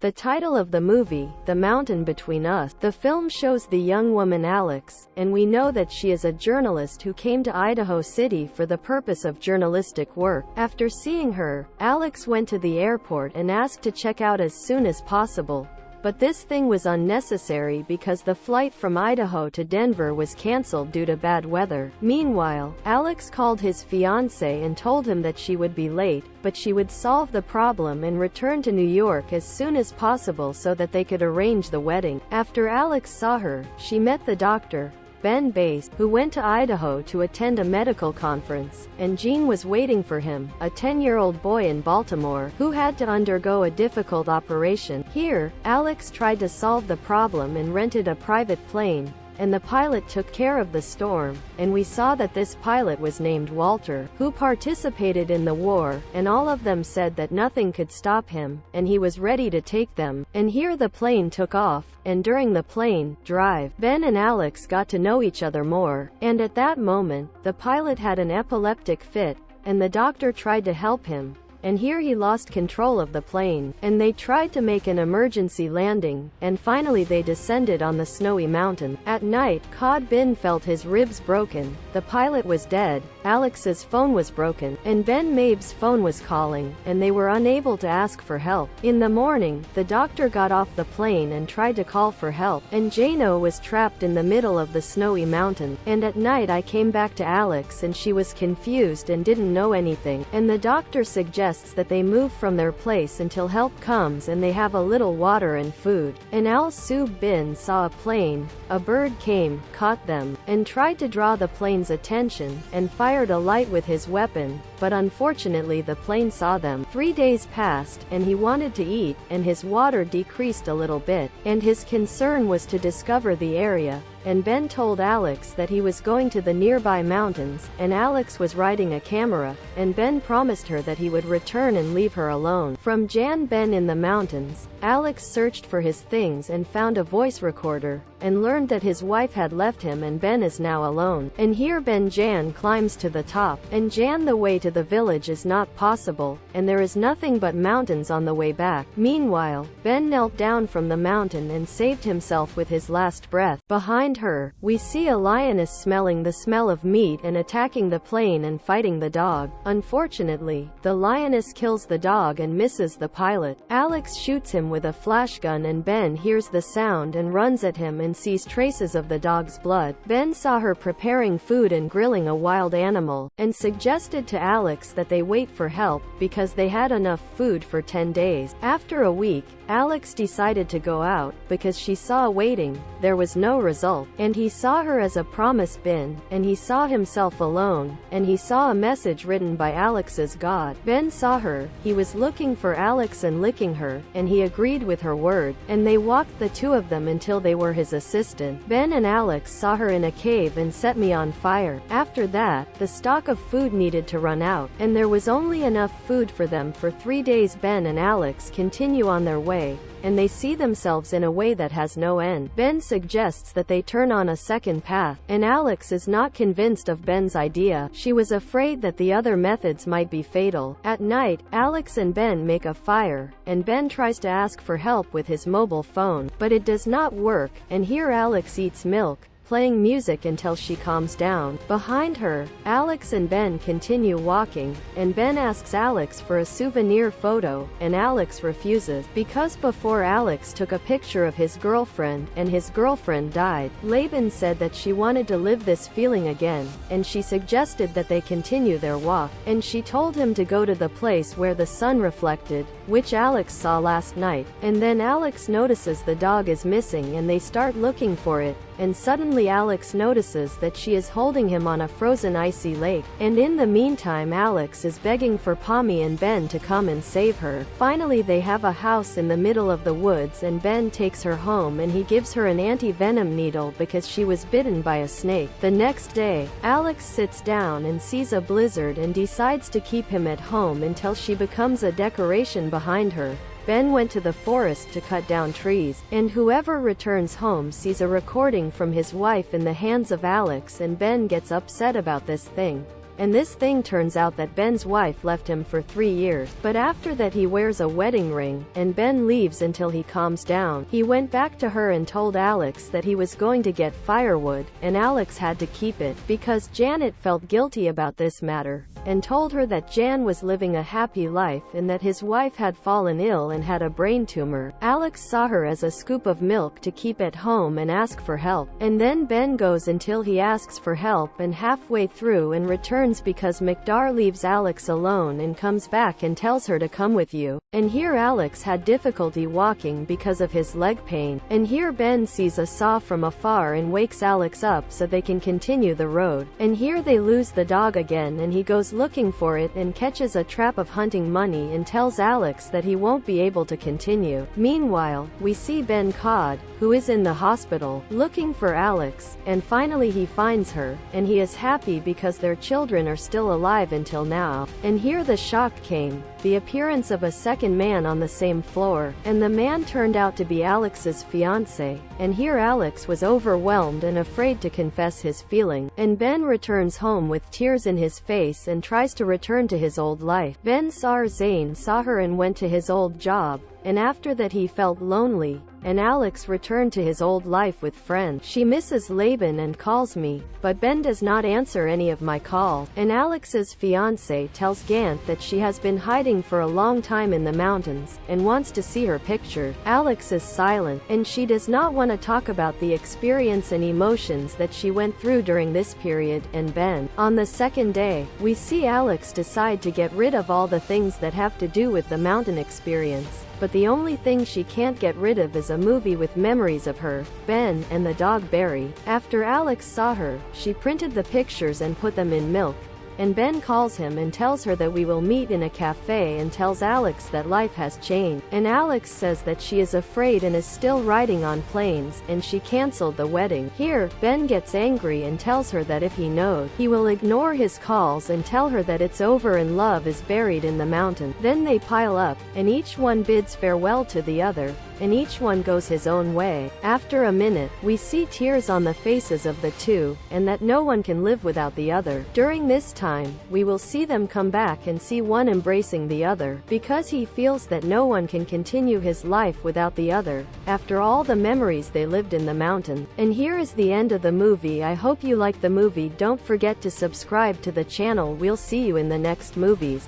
The title of the movie, The Mountain Between Us. The film shows the young woman Alex, and we know that she is a journalist who came to Idaho City for the purpose of journalistic work. After seeing her, Alex went to the airport and asked to check out as soon as possible. But this thing was unnecessary because the flight from Idaho to Denver was canceled due to bad weather. Meanwhile, Alex called his fiancé and told him that she would be late, but she would solve the problem and return to New York as soon as possible so that they could arrange the wedding. After Alex saw her, she met the doctor, Ben Bass, who went to Idaho to attend a medical conference, and Gene was waiting for him, a 10-year-old boy in Baltimore, who had to undergo a difficult operation. Here, Alex tried to solve the problem and rented a private plane, and the pilot took care of the storm, and we saw that this pilot was named Walter, who participated in the war, and all of them said that nothing could stop him, and he was ready to take them. And here the plane took off, and during the plane drive, Ben and Alex got to know each other more, and at that moment, the pilot had an epileptic fit, and the doctor tried to help him. And here he lost control of the plane, and they tried to make an emergency landing, and finally they descended on the snowy mountain. At night, Cod Ben felt his ribs broken, the pilot was dead, Alex's phone was broken, and Ben Mabe's phone was calling, and they were unable to ask for help. In the morning, the doctor got off the plane and tried to call for help, and Jano was trapped in the middle of the snowy mountain. And at night I came back to Alex and she was confused and didn't know anything, and the doctor suggested that they move from their place until help comes and they have a little water and food. And Al-Sub Bin saw a plane, a bird came, caught them, and tried to draw the plane's attention, and fired a light with his weapon, but unfortunately the plane saw them. 3 days passed, and he wanted to eat, and his water decreased a little bit, and his concern was to discover the area. And Ben told Alex that he was going to the nearby mountains, and Alex was riding a camera, and Ben promised her that he would return and leave her alone. From Jan Ben in the mountains, Alex searched for his things and found a voice recorder, and learned that his wife had left him and Ben is now alone. And here Ben Jan climbs to the top, and Jan the way to the village is not possible, and there is nothing but mountains on the way back. Meanwhile, Ben knelt down from the mountain and saved himself with his last breath. Behind her, we see a lioness smelling the smell of meat and attacking the plane and fighting the dog. Unfortunately, the lioness kills the dog and misses the pilot. Alex shoots him with a flashgun and Ben hears the sound and runs at him and sees traces of the dog's blood. Ben saw her preparing food and grilling a wild animal, and suggested to Alex that they wait for help, because they had enough food for 10 days. After a week, Alex decided to go out, because she saw waiting, there was no result, and he saw her as a promise bin, and he saw himself alone, and he saw a message written by Alex's God. Ben saw her, he was looking for Alex and licking her, and he agreed with her word, and they walked the two of them until they were his assistant. Ben and Alex saw her in a cave and set me on fire. After that, the stock of food needed to run out, and there was only enough food for them for 3 days. Ben and Alex continue on their way, and they see themselves in a way that has no end. Ben suggests that they turn on a second path, and Alex is not convinced of Ben's idea. She was afraid that the other methods might be fatal. At night, Alex and Ben make a fire, and Ben tries to ask for help with his mobile phone, but it does not work, and here Alex eats milk, playing music until she calms down. Behind her, Alex and Ben continue walking, and Ben asks Alex for a souvenir photo, and Alex refuses, because before Alex took a picture of his girlfriend, and his girlfriend died. Laban said that she wanted to live this feeling again, and she suggested that they continue their walk, and she told him to go to the place where the sun reflected, which Alex saw last night. And then Alex notices the dog is missing and they start looking for it, and suddenly Alex notices that she is holding him on a frozen icy lake. And in the meantime Alex is begging for Pommy and Ben to come and save her. Finally they have a house in the middle of the woods and Ben takes her home and he gives her an anti-venom needle because she was bitten by a snake. The next day, Alex sits down and sees a blizzard and decides to keep him at home until she becomes a decoration behind her. Ben went to the forest to cut down trees, and whoever returns home sees a recording from his wife in the hands of Alex, and Ben gets upset about this thing. and this thing turns out that Ben's wife left him for 3 years. But after that he wears a wedding ring, and Ben leaves until he calms down. He went back to her and told Alex that he was going to get firewood, and Alex had to keep it, because Janet felt guilty about this matter, and told her that Jan was living a happy life and that his wife had fallen ill and had a brain tumor. Alex saw her as a scoop of milk to keep at home and ask for help, and then Ben goes until he asks for help and halfway through and returns because McDar leaves Alex alone and comes back and tells her to come with you. And here Alex had difficulty walking because of his leg pain, and here Ben sees a saw from afar and wakes Alex up so they can continue the road. And here they lose the dog again and he goes looking for it and catches a trap of hunting money and tells Alex that he won't be able to continue. Meanwhile, we see Ben Codd, who is in the hospital, looking for Alex, and finally he finds her, and he is happy because their children are still alive until now. And here the shock came, the appearance of a second man on the same floor, and the man turned out to be Alex's fiancé, and here Alex was overwhelmed and afraid to confess his feeling, and Ben returns home with tears in his face and tries to return to his old life. Ben Zane saw her and went to his old job, and after that he felt lonely, and Alex returned to his old life with friends. She misses Laban and calls me, but Ben does not answer any of my calls, and Alex's fiancé tells Gant that she has been hiding for a long time in the mountains, and wants to see her pictured. Alex is silent, and she does not want to talk about the experience and emotions that she went through during this period, and Ben. On the second day, we see Alex decide to get rid of all the things that have to do with the mountain experience. But the only thing she can't get rid of is a movie with memories of her, Ben, and the dog Barry. After Alex saw her, she printed the pictures and put them in milk. And Ben calls him and tells her that we will meet in a cafe and tells Alex that life has changed. And Alex says that she is afraid and is still riding on planes, and she cancelled the wedding. Here, Ben gets angry and tells her that if he knows, he will ignore his calls and tell her that it's over and love is buried in the mountain. Then they pile up, and each one bids farewell to the other, and each one goes his own way. After a minute, we see tears on the faces of the two, and that no one can live without the other. During this time, we will see them come back and see one embracing the other, because he feels that no one can continue his life without the other, after all the memories they lived in the mountain. And here is the end of the movie. I hope you like the movie. Don't forget to subscribe to the channel. We'll see you in the next movies.